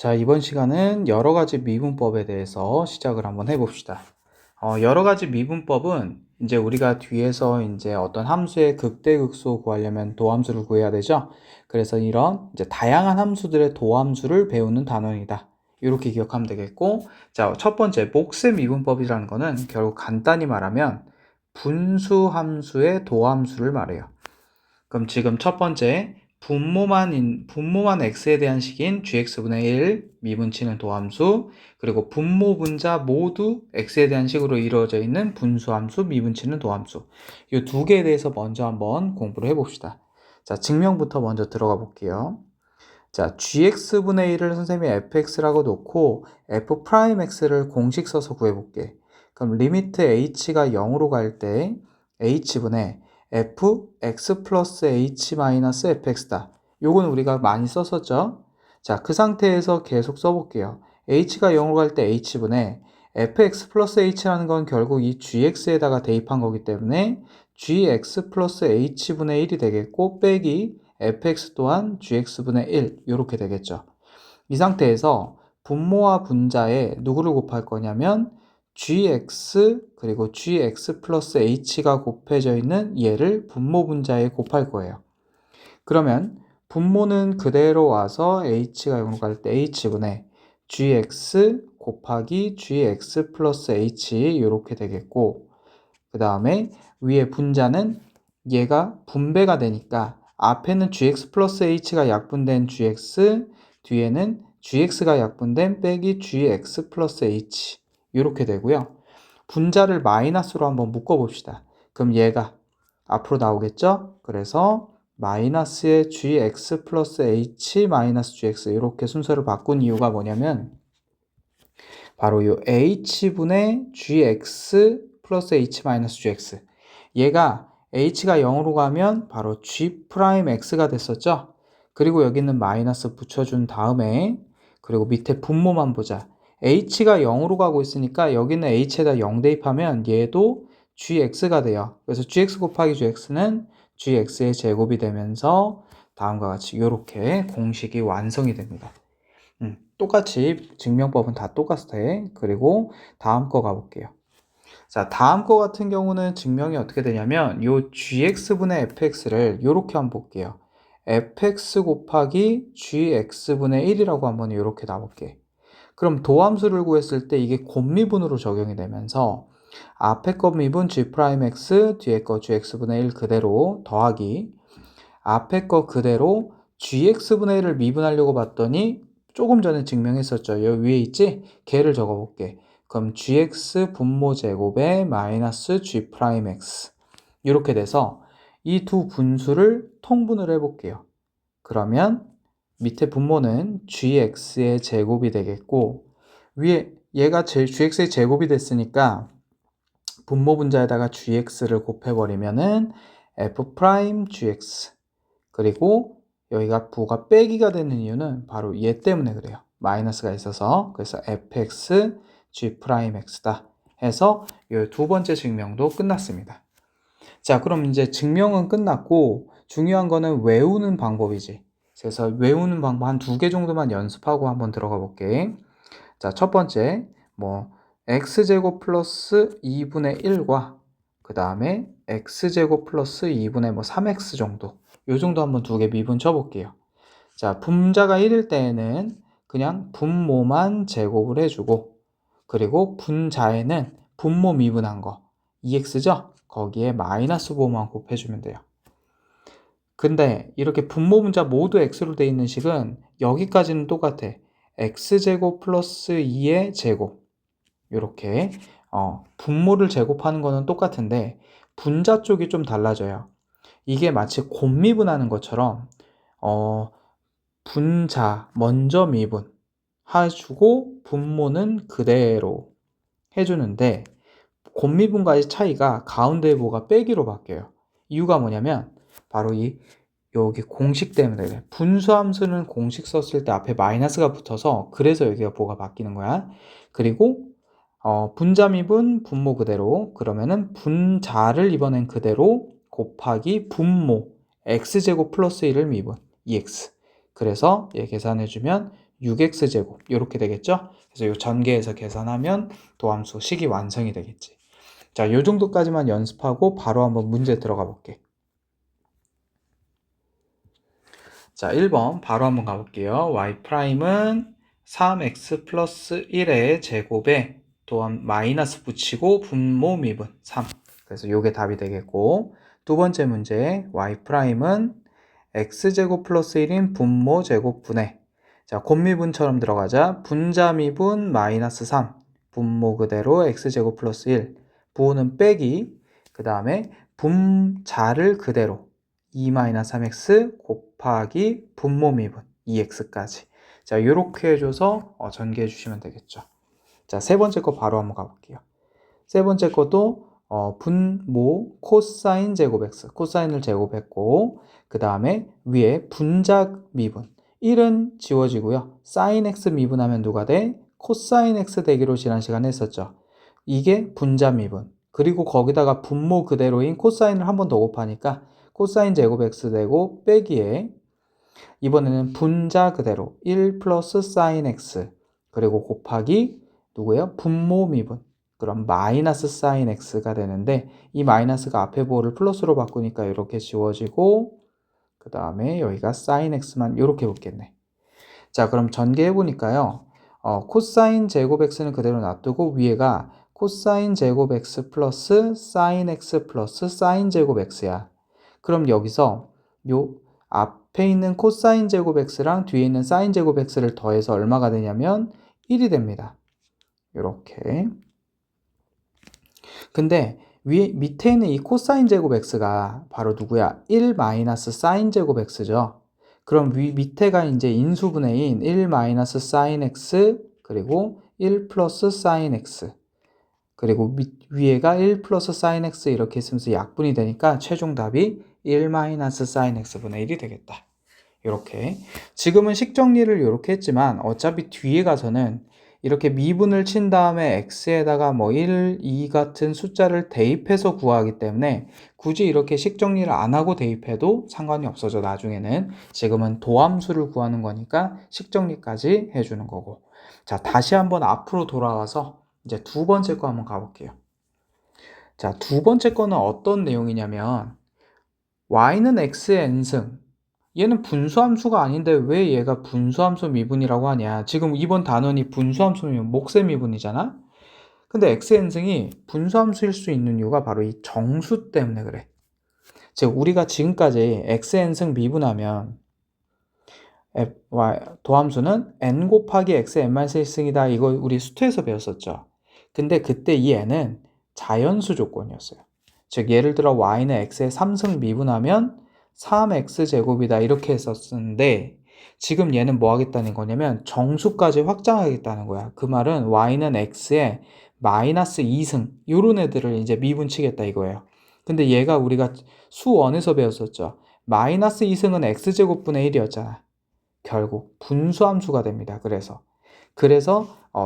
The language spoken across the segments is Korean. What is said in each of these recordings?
자, 이번 시간은 여러 가지 미분법에 대해서 시작을 한번 해봅시다. 여러 가지 미분법은 이제 우리가 뒤에서 이제 어떤 함수의 극대극소 구하려면 도함수를 구해야 되죠. 그래서 이런 이제 다양한 함수들의 도함수를 배우는 단원이다. 이렇게 기억하면 되겠고, 자, 첫 번째 몫의 미분법이라는 거는 결국 간단히 말하면 분수 함수의 도함수를 말해요. 그럼 지금 첫 번째 분모만 x에 대한 식인 gx분의 1 미분치는 도함수, 그리고 분모 분자 모두 x에 대한 식으로 이루어져 있는 분수함수 미분치는 도함수, 이 두 개에 대해서 먼저 한번 공부를 해봅시다. 자, 증명부터 먼저 들어가 볼게요. 자, gx분의 1을 선생님이 fx라고 놓고 f'x를 공식 써서 구해볼게. 그럼 리미트 h가 0으로 갈 때 h분의 fx 플러스 h 마이너스 fx다. 요건 우리가 많이 썼었죠. 자, 그 상태에서 계속 써볼게요. h가 0으로 갈 때 h분의 fx 플러스 h라는 건 결국 이 gx에다가 대입한 거기 때문에 gx 플러스 h분의 1이 되겠고, 빼기 fx 또한 gx분의 1 이렇게 되겠죠. 이 상태에서 분모와 분자에 누구를 곱할 거냐면 gx 그리고 gx 플러스 h가 곱해져 있는 얘를 분모 분자에 곱할 거예요. 그러면 분모는 그대로 와서 h가 0으로 갈 때 h분의 gx 곱하기 gx 플러스 h 이렇게 되겠고, 그 다음에 위에 분자는 얘가 분배가 되니까 앞에는 gx 플러스 h가 약분된 gx, 뒤에는 gx가 약분된 빼기 gx 플러스 h 이렇게 되고요. 분자를 마이너스로 한번 묶어봅시다. 그럼 얘가 앞으로 나오겠죠? 그래서 마이너스의 gx 플러스 h 마이너스 gx 이렇게 순서를 바꾼 이유가 뭐냐면 바로 이 h분의 gx 플러스 h 마이너스 gx, 얘가 h가 0으로 가면 바로 g'x가 됐었죠. 그리고 여기는 마이너스 붙여준 다음에, 그리고 밑에 분모만 보자. h가 0으로 가고 있으니까 여기는 h에다 0 대입하면 얘도 gx가 돼요. 그래서 gx 곱하기 gx는 gx의 제곱이 되면서 다음과 같이 이렇게 공식이 완성이 됩니다. 똑같이 증명법은 다 똑같아. 그리고 다음 거 가볼게요. 자, 다음 거 같은 경우는 증명이 어떻게 되냐면 요 gx분의 fx를 이렇게 한번 볼게요. fx 곱하기 gx분의 1이라고 한번 이렇게 나올게. 그럼 도함수를 구했을 때 이게 곱미분으로 적용이 되면서 앞에 거 미분 g'x, 뒤에 거 gx분의 1 그대로 더하기, 앞에 거 그대로 gx분의 1을 미분하려고 봤더니 조금 전에 증명했었죠. 여기 위에 있지? 걔를 적어볼게. 그럼 gx 분모 제곱에 마이너스 g'x 이렇게 돼서 이 두 분수를 통분을 해볼게요. 그러면 밑에 분모는 gx의 제곱이 되겠고, 위에 얘가 gx의 제곱이 됐으니까 분모 분자에다가 gx를 곱해버리면은 f'gx, 그리고 여기가 부가 빼기가 되는 이유는 바로 얘 때문에 그래요. 마이너스가 있어서. 그래서 fx g'x다 해서 이 두 번째 증명도 끝났습니다. 자, 그럼 이제 증명은 끝났고 중요한 거는 외우는 방법이지. 그래서 외우는 방법 한 두 개 정도만 연습하고 한번 들어가 볼게. 자, 첫 번째 x제곱 플러스 2분의 1과 그 다음에 x제곱 플러스 2분의 3x 정도, 요 정도 한번 두 개 미분 쳐볼게요. 자, 분자가 1일 때에는 그냥 분모만 제곱을 해주고, 그리고 분자에는 분모 미분한 거 2x죠? 거기에 마이너스 부호만 곱해주면 돼요. 근데 이렇게 분모 분자 모두 x로 되어 있는 식은 여기까지는 똑같아. x제곱 플러스 2의 제곱, 이렇게 분모를 제곱하는 거는 똑같은데 분자 쪽이 좀 달라져요. 이게 마치 곱미분하는 것처럼 분자 먼저 미분 해주고 분모는 그대로 해주는데, 곱미분과의 차이가 가운데 부호가 빼기로 바뀌어요. 이유가 뭐냐면 바로 여기 공식 때문에 그래. 분수함수는 공식 썼을 때 앞에 마이너스가 붙어서 그래서 여기가 부호가 바뀌는 거야. 그리고 분자 미분 분모 그대로, 그러면은 분자를 이번엔 그대로 곱하기 분모 x제곱 플러스 1을 미분 2x, 그래서 얘 계산해주면 6x제곱 이렇게 되겠죠? 그래서 이 전개해서 계산하면 도함수 식이 완성이 되겠지. 자, 요 정도까지만 연습하고 바로 한번 문제 들어가 볼게. 자, 1번 바로 한번 가볼게요. y'은 3x 플러스 1의 제곱에 또한 마이너스 붙이고 분모 미분 3. 그래서 요게 답이 되겠고, 두 번째 문제 y'은 x제곱 플러스 1인 분모 제곱분의, 자, 곱미분처럼 들어가자. 분자 미분 마이너스 3, 분모 그대로 x제곱 플러스 1, 부호는 빼기, 그 다음에 분자를 그대로 2-3x 곱하기 분모 미분 2x까지. 자, 이렇게 해줘서 전개해 주시면 되겠죠. 자, 세 번째 거 바로 한번 가볼게요. 세 번째 것도 분모 코사인 제곱 x, 코사인을 제곱했고, 그 다음에 위에 분자 미분 1은 지워지고요. 사인 x 미분하면 누가 돼? 코사인 x 되기로 지난 시간에 했었죠. 이게 분자 미분. 그리고 거기다가 분모 그대로인 코사인을 한 번 더 곱하니까 코사인 제곱 x 되고, 빼기에 이번에는 분자 그대로 1 플러스 사인 x, 그리고 곱하기 누구예요? 분모 미분. 그럼 마이너스 사인 x가 되는데, 이 마이너스가 앞에 부호를 플러스로 바꾸니까 이렇게 지워지고, 그 다음에 여기가 사인 x만 이렇게 붙겠네. 자, 그럼 전개해 보니까요, 코사인 제곱 x는 그대로 놔두고 위에가 코사인 제곱 x 플러스 사인 x 플러스 사인 제곱 x야. 그럼 여기서 요 앞에 있는 코사인 제곱 x랑 뒤에 있는 사인 제곱 x를 더해서 얼마가 되냐면 1이 됩니다. 이렇게. 근데 밑에 있는 이 코사인 제곱 x가 바로 누구야? 1 마이너스 사인 제곱 x죠. 그럼 밑에가 이제 인수분해인 1 마이너스 사인 x, 그리고 1 플러스 사인 x, 그리고 위에가 1 플러스 사인 x 이렇게 있으면서 약분이 되니까 최종 답이 1 마이너스 사인 x분의 1이 되겠다. 이렇게. 지금은 식 정리를 이렇게 했지만 어차피 뒤에 가서는 이렇게 미분을 친 다음에 x에다가 뭐 1, 2 같은 숫자를 대입해서 구하기 때문에 굳이 이렇게 식 정리를 안 하고 대입해도 상관이 없어져, 나중에는. 지금은 도함수를 구하는 거니까 식 정리까지 해주는 거고. 자, 다시 한번 앞으로 돌아와서 이제 두 번째 거 한번 가볼게요. 자, 두 번째 거는 어떤 내용이냐면, y는 x의 n승, 얘는 분수함수가 아닌데 왜 얘가 분수함수 미분이라고 하냐. 지금 이번 단원이 분수함수 미분, 목세 미분이잖아. 근데 x의 n승이 분수함수일 수 있는 이유가 바로 이 정수 때문에 그래. 즉 우리가 지금까지 x의 n승 미분하면 도함수는 n 곱하기 x의 n-1승이다. 이거 우리 수투에서 배웠었죠. 근데 그때 이 n은 자연수 조건이었어요. 즉 예를 들어 y는 x의 3승 미분하면 3x제곱이다 이렇게 했었는데, 지금 얘는 뭐 하겠다는 거냐면 정수까지 확장하겠다는 거야. 그 말은 y는 x의 마이너스 2승 요런 애들을 이제 미분치겠다 이거예요. 근데 얘가 우리가 수원에서 배웠었죠. 마이너스 2승은 x제곱분의 1이었잖아. 결국 분수함수가 됩니다. 그래서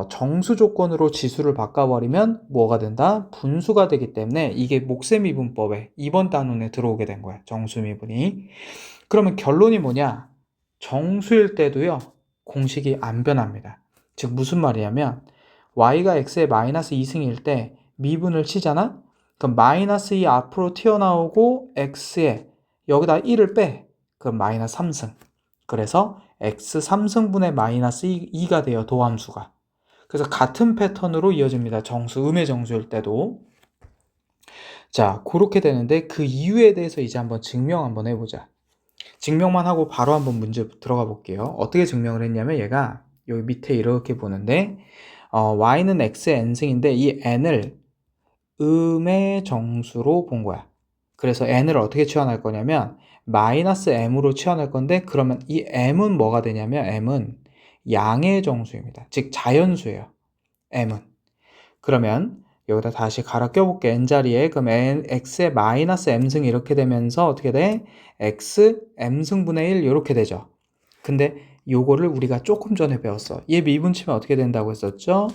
정수 조건으로 지수를 바꿔버리면 뭐가 된다? 분수가 되기 때문에 이게 목세미분법에 이번 단원에 들어오게 된 거야. 정수미분이. 그러면 결론이 뭐냐? 정수일 때도요, 공식이 안 변합니다. 즉 무슨 말이냐면 y가 x의 마이너스 2승일 때 미분을 치잖아? 그럼 마이너스 2 앞으로 튀어나오고 x에 여기다 1을 빼. 그럼 마이너스 3승. 그래서 x 3승분의 마이너스 2가 돼요, 도함수가. 그래서 같은 패턴으로 이어집니다. 정수, 음의 정수일 때도. 자, 그렇게 되는데 그 이유에 대해서 이제 한번 증명 한번 해보자. 증명만 하고 바로 한번 문제 들어가 볼게요. 어떻게 증명을 했냐면 얘가 여기 밑에 이렇게 보는데 y는 x의 n승인데 이 n을 음의 정수로 본 거야. 그래서 n을 어떻게 취환할 거냐면 마이너스 m으로 취환할 건데, 그러면 이 m은 뭐가 되냐면 m은 양의 정수입니다. 즉 자연수예요. m은. 그러면 여기다 다시 갈아 껴볼게. n자리에. 그럼 x의 마이너스 m승 이렇게 되면서 어떻게 돼? x m승분의 1 이렇게 되죠. 근데 요거를 우리가 조금 전에 배웠어. 얘 미분치면 어떻게 된다고 했었죠?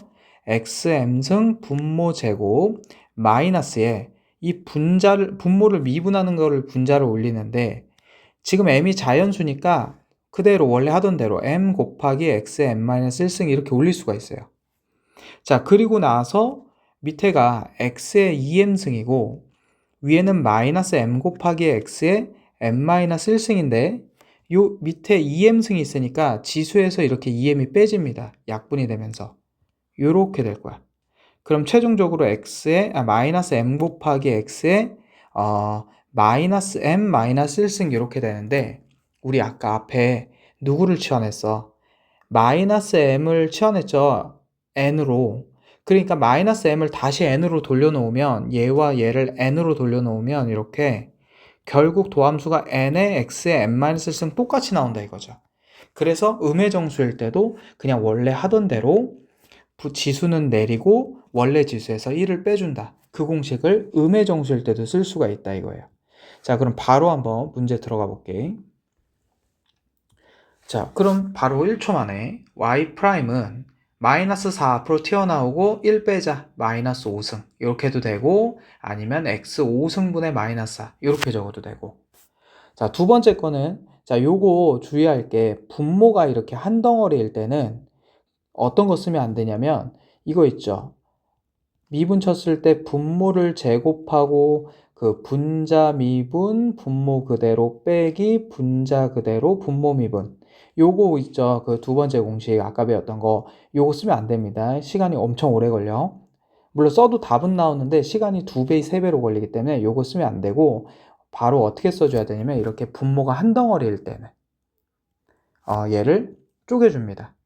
x m승 분모 제곱 마이너스에 이 분모를 미분하는 거를 분자를 올리는데, 지금 m이 자연수니까 그대로 원래 하던 대로 m 곱하기 x의 n-1승 이렇게 올릴 수가 있어요. 자, 그리고 나서 밑에가 x의 2m승이고 위에는 마이너스 m 곱하기 x의 n-1승인데 요 밑에 2m승이 있으니까 지수에서 이렇게 2m이 빼집니다. 약분이 되면서 요렇게 될 거야. 그럼 최종적으로 마이너스 m 곱하기 x의 마이너스 m 마이너스 1승 이렇게 되는데 우리 아까 앞에 누구를 치환했어? 마이너스 m을 치환했죠. n으로. 그러니까 마이너스 m을 다시 n으로 돌려놓으면 얘와 얘를 n으로 돌려놓으면 이렇게 결국 도함수가 n의 x의 n-1승 똑같이 나온다 이거죠. 그래서 음의 정수일 때도 그냥 원래 하던 대로 지수는 내리고 원래 지수에서 1을 빼준다. 그 공식을 음의 정수일 때도 쓸 수가 있다 이거예요. 자, 그럼 바로 한번 문제 들어가 볼게. 자, 그럼 바로 1초 만에 y'은 마이너스 4 앞으로 튀어나오고 1 빼자 마이너스 5승 이렇게 해도 되고 아니면 x 5승분의 마이너스 4 이렇게 적어도 되고. 자, 두 번째 거는 자, 요거 주의할 게 분모가 이렇게 한 덩어리일 때는 어떤 거 쓰면 안 되냐면 이거 있죠. 미분 쳤을 때 분모를 제곱하고 그 분자 미분 분모 그대로 빼기 분자 그대로 분모 미분 요거 있죠. 그 두 번째 공식 아까 배웠던 거 요거 쓰면 안 됩니다. 시간이 엄청 오래 걸려. 물론 써도 답은 나오는데 시간이 2배, 3배로 걸리기 때문에 요거 쓰면 안 되고 바로 어떻게 써줘야 되냐면 이렇게 분모가 한 덩어리일 때는 얘를 쪼개줍니다.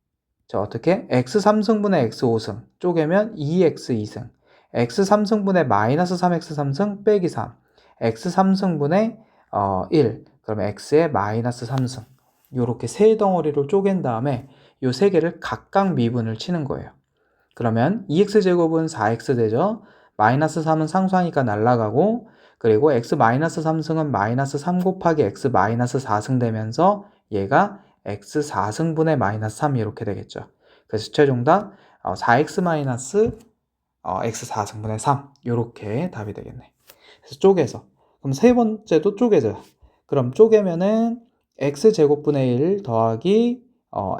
자, 어떻게? x 3승분의 x 5승 쪼개면 2x 2승 x 3승분의 마이너스 3x 3승 빼기 3 x 3승분의 1 그러면 x의 마이너스 3승 요렇게 세 덩어리로 쪼갠 다음에 요 세 개를 각각 미분을 치는 거예요. 그러면 2x제곱은 4x 되죠. 마이너스 3은 상수하니까 날라가고 그리고 x 마이너스 3승은 마이너스 3 곱하기 x 마이너스 4승 되면서 얘가 x 4승분의 마이너스 3 이렇게 되겠죠. 그래서 최종답 4x 마이너스 x 4승분의 3 이렇게 답이 되겠네. 그래서 쪼개서 그럼 세 번째도 쪼개져. 그럼 쪼개면은 x 제곱분의 1 더하기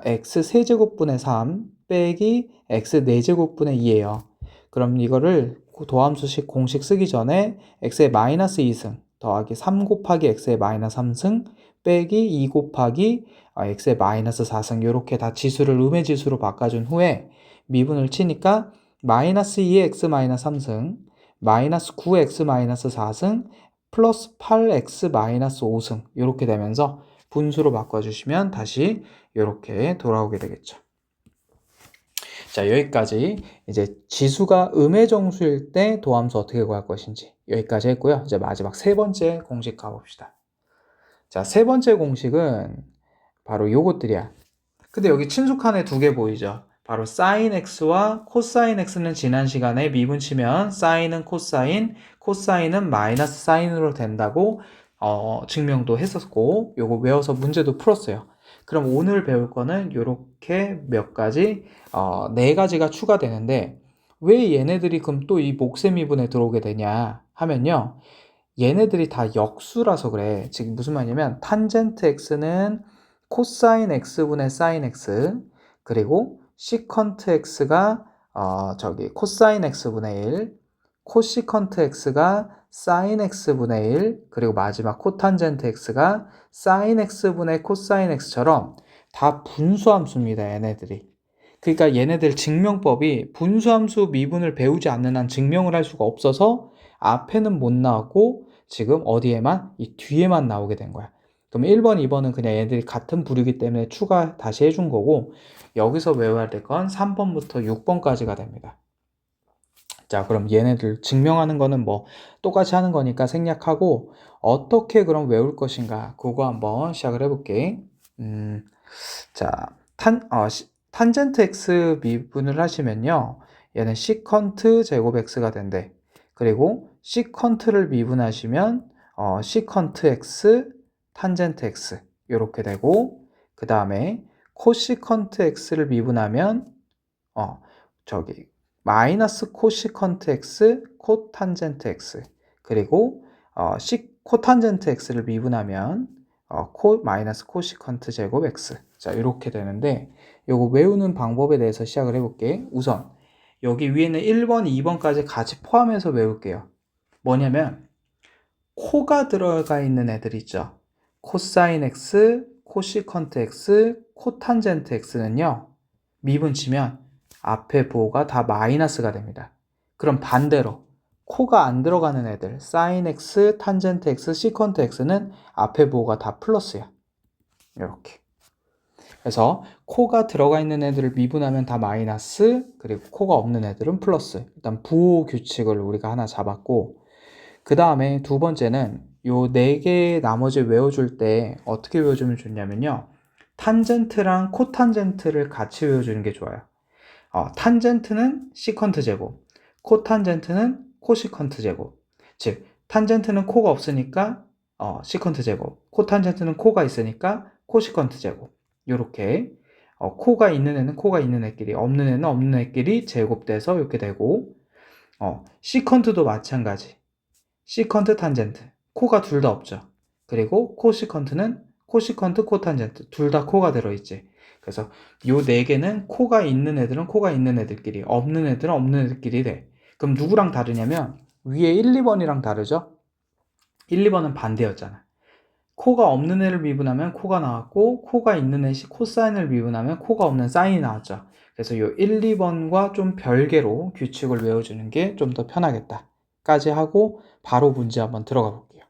x 세제곱분의 3 빼기 x 4제곱분의 2예요. 그럼 이거를 도함수식 공식 쓰기 전에 x의 마이너스 2승 더하기 3 곱하기 x의 마이너스 3승 빼기 2 곱하기 x의 마이너스 4승 이렇게 다 지수를 음의 지수로 바꿔준 후에 미분을 치니까 마이너스 2의 x 마이너스 3승 마이너스 9x 마이너스 4승 플러스 8x 마이너스 5승 이렇게 되면서 분수로 바꿔주시면 다시 이렇게 돌아오게 되겠죠. 자, 여기까지 이제 지수가 음의 정수일 때 도함수 어떻게 구할 것인지 여기까지 했고요. 이제 마지막 세 번째 공식 가봅시다. 자, 세 번째 공식은 바로 요것들이야. 근데 여기 친숙한 애 두 개 보이죠? 바로 sin x와 cosine x는 지난 시간에 미분 치면 sin은 코사인, 코사인은 마이너스 사인으로 된다고 증명도 했었고 요거 외워서 문제도 풀었어요. 그럼 오늘 배울 거는 요렇게 몇 가지 네 가지가 추가되는데 왜 얘네들이 그럼 또 이 몫의 미분에 들어오게 되냐 하면요. 얘네들이 다 역수라서 그래. 지금 무슨 말이냐면 탄젠트 x는 코사인 x분의 사인 x 그리고 시컨트 x가 코사인 x분의 1 코시컨트 x가 사인 x분의 1 그리고 마지막 코탄젠트 x가 사인 x분의 코사인 x처럼 다 분수함수입니다. 얘네들이. 그러니까 얘네들 증명법이 분수함수 미분을 배우지 않는 한 증명을 할 수가 없어서 앞에는 못 나왔고 지금 어디에만? 이 뒤에만 나오게 된 거야. 그럼 1번, 2번은 그냥 얘네들이 같은 부류이기 때문에 추가 다시 해준 거고 여기서 외워야 될 건 3번부터 6번까지가 됩니다. 자, 그럼 얘네들 증명하는 거는 뭐 똑같이 하는 거니까 생략하고 어떻게 그럼 외울 것인가 그거 한번 시작을 해볼게. 자, 탄젠트 x 미분을 하시면요. 얘는 시컨트 제곱 x가 된대. 그리고 시컨트를 미분하시면 시컨트 x 탄젠트 x 이렇게 되고 그 다음에 코시컨트 x를 미분하면 마이너스 코시컨트 x 코탄젠트 x 그리고 코탄젠트 x를 미분하면 마이너스 코시컨트 제곱 x. 자, 이렇게 되는데 요거 외우는 방법에 대해서 시작을 해볼게. 우선 여기 위에는 1번, 2번까지 같이 포함해서 외울게요. 뭐냐면 코가 들어가 있는 애들 있죠. 코사인 x, 코시컨트 x, 코탄젠트 x는요. 미분 치면 앞에 부호가 다 마이너스가 됩니다. 그럼 반대로 코가 안 들어가는 애들 사인 x, 탄젠트 x, 시컨트 x는 앞에 부호가 다 플러스야. 이렇게. 그래서 코가 들어가 있는 애들을 미분하면 다 마이너스, 그리고 코가 없는 애들은 플러스. 일단 부호 규칙을 우리가 하나 잡았고, 그 다음에 두 번째는 요 네 개 나머지 외워줄 때 어떻게 외워주면 좋냐면요. 탄젠트랑 코탄젠트를 같이 외워주는 게 좋아요. 탄젠트는 시컨트 제곱, 코탄젠트는 코시컨트 제곱. 즉, 탄젠트는 코가 없으니까 시컨트 제곱, 코탄젠트는 코가 있으니까 코시컨트 제곱. 요렇게 코가 있는 애는 코가 있는 애끼리, 없는 애는 없는 애끼리 제곱돼서 이렇게 되고, 시컨트도 마찬가지. 시컨트 탄젠트, 코가 둘 다 없죠. 그리고 코시컨트는 코시컨트 코탄젠트, 둘 다 코가 들어있지. 그래서 요 네 개는 코가 있는 애들은 코가 있는 애들끼리, 없는 애들은 없는 애들끼리 돼. 그럼 누구랑 다르냐면 위에 1, 2번이랑 다르죠? 1, 2번은 반대였잖아. 코가 없는 애를 미분하면 코가 나왔고, 코가 있는 애 코사인을 미분하면 코가 없는 사인이 나왔죠. 그래서 요 1, 2번과 좀 별개로 규칙을 외워주는 게 좀 더 편하겠다 까지 하고 바로 문제 한번 들어가 볼게요.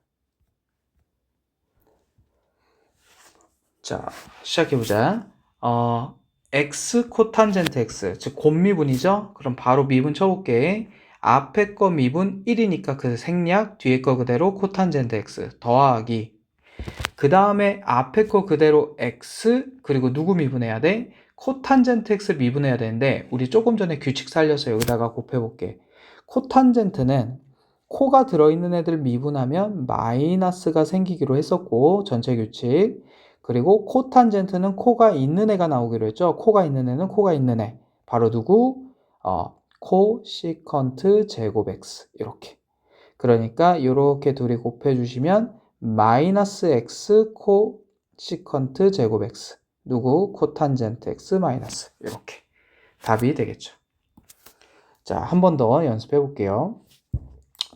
자, 시작해보자. x 코탄젠트 x, 즉 곱미분이죠? 그럼 바로 미분 쳐볼게. 앞에 거 미분 1이니까 그 생략, 뒤에 거 그대로 코탄젠트 x 더하기, 그 다음에 앞에 거 그대로 x, 그리고 누구 미분해야 돼? 코탄젠트 x 미분해야 되는데 우리 조금 전에 규칙 살려서 여기다가 곱해볼게. 코탄젠트는 코가 들어있는 애들 미분하면 마이너스가 생기기로 했었고, 전체 규칙. 그리고 코탄젠트는 코가 있는 애가 나오기로 했죠. 코가 있는 애는 코가 있는 애. 바로 누구? 코시컨트 제곱 x. 이렇게. 그러니까 이렇게 둘이 곱해주시면 마이너스 x 코시컨트 제곱 x. 누구? 코탄젠트 x 마이너스. 이렇게. 답이 되겠죠. 자, 한 번 더 연습해 볼게요.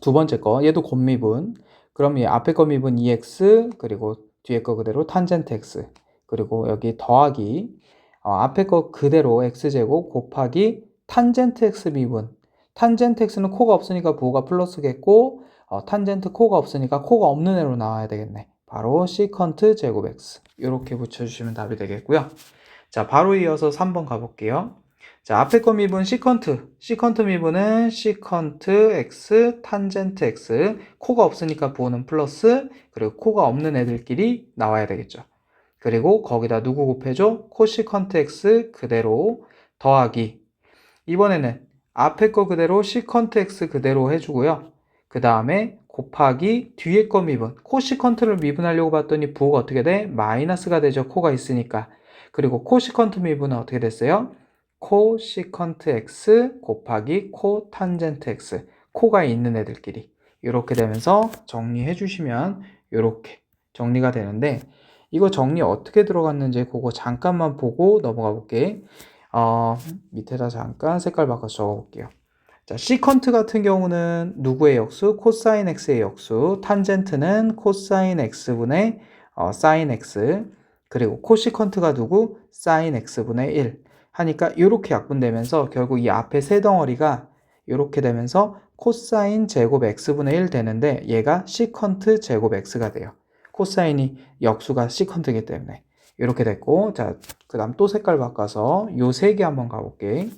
두 번째 거, 얘도 곱미분. 그럼 얘 앞에 거 미분 2x, 그리고 뒤에 거 그대로 탄젠트 x, 그리고 여기 더하기, 앞에 거 그대로 x제곱 곱하기 탄젠트 x 미분. 탄젠트 x는 코가 없으니까 부호가 플러스겠고, 탄젠트 코가 없으니까 코가 없는 애로 나와야 되겠네. 바로 시컨트 제곱 x. 이렇게 붙여주시면 답이 되겠고요. 자, 바로 이어서 3번 가볼게요. 자, 앞에 거 미분 시컨트 미분은 시컨트 x, 탄젠트 x, 코가 없으니까 부호는 플러스, 그리고 코가 없는 애들끼리 나와야 되겠죠. 그리고 거기다 누구 곱해줘? 코시컨트 x 그대로 더하기, 이번에는 앞에 거 그대로 시컨트 x 그대로 해주고요. 그 다음에 곱하기 뒤에 거 미분, 코시컨트를 미분하려고 봤더니 부호가 어떻게 돼? 마이너스가 되죠. 코가 있으니까. 그리고 코시컨트 미분은 어떻게 됐어요? 코시컨트 x 곱하기 코탄젠트 x, 코가 있는 애들끼리. 이렇게 되면서 정리해 주시면 이렇게 정리가 되는데, 이거 정리 어떻게 들어갔는지 그거 잠깐만 보고 넘어가 볼게. 밑에다 잠깐 색깔 바꿔서 적어 볼게요. 자, 시컨트 같은 경우는 누구의 역수? 코사인 x의 역수. 탄젠트는 코사인 x분의 사인 x. 그리고 코시컨트가 누구? 사인 x분의 1. 하니까 이렇게 약분되면서 결국 이 앞에 세 덩어리가 이렇게 되면서 코사인 제곱 x분의 1 되는데, 얘가 시컨트 제곱 x가 돼요. 코사인이 역수가 시컨트이기 때문에 이렇게 됐고, 자, 그 다음 또 색깔 바꿔서 요 세 개 한번 가볼게.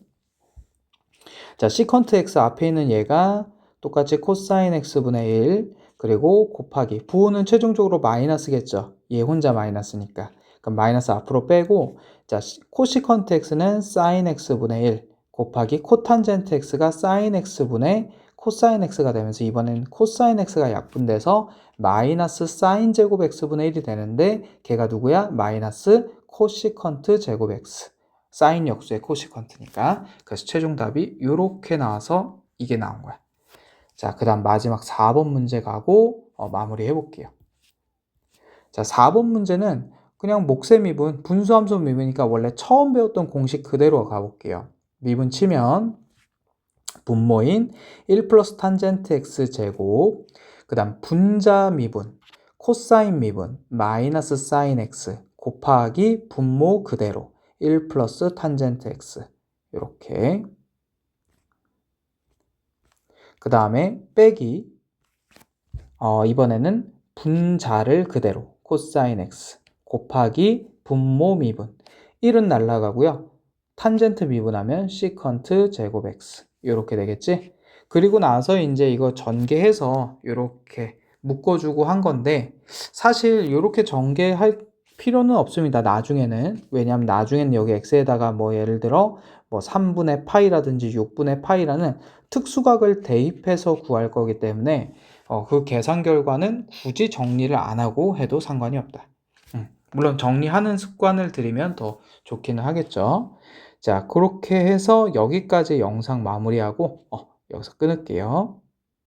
자, 시컨트 x 앞에 있는 얘가 똑같이 코사인 x분의 1, 그리고 곱하기, 부호는 최종적으로 마이너스겠죠. 얘 혼자 마이너스니까. 그럼 마이너스 앞으로 빼고, 자, 코시컨트 x는 사인 x분의 1 곱하기 코탄젠트 x가 사인 x분의 코사인 x가 되면서 이번엔 코사인 x가 약분돼서 마이너스 사인 제곱 x분의 1이 되는데, 걔가 누구야? 마이너스 코시컨트 제곱 x. 사인 역수의 코시컨트니까. 그래서 최종 답이 이렇게 나와서 이게 나온 거야. 자, 그 다음 마지막 4번 문제 가고 마무리 해볼게요. 자, 4번 문제는 그냥 몫의 미분, 분수함수 미분이니까 원래 처음 배웠던 공식 그대로 가볼게요. 미분 치면 분모인 1 플러스 탄젠트 x 제곱, 그 다음 분자 미분, 코사인 미분, 마이너스 사인 x 곱하기 분모 그대로 1 플러스 탄젠트 x 이렇게. 그 다음에 빼기, 이번에는 분자를 그대로 코사인 x 곱하기 분모 미분 1은 날라가고요. 탄젠트 미분하면 시컨트 제곱 x 이렇게 되겠지? 그리고 나서 이제 이거 전개해서 이렇게 묶어주고 한 건데 사실 이렇게 전개할 필요는 없습니다. 나중에는. 왜냐하면 나중에는 여기 x에다가 뭐 예를 들어 뭐 3분의 파이라든지 6분의 파이라는 특수각을 대입해서 구할 거기 때문에 그 계산 결과는 굳이 정리를 안 하고 해도 상관이 없다. 물론 정리하는 습관을 들이면 더 좋기는 하겠죠. 자, 그렇게 해서 여기까지 영상 마무리하고 여기서 끊을게요.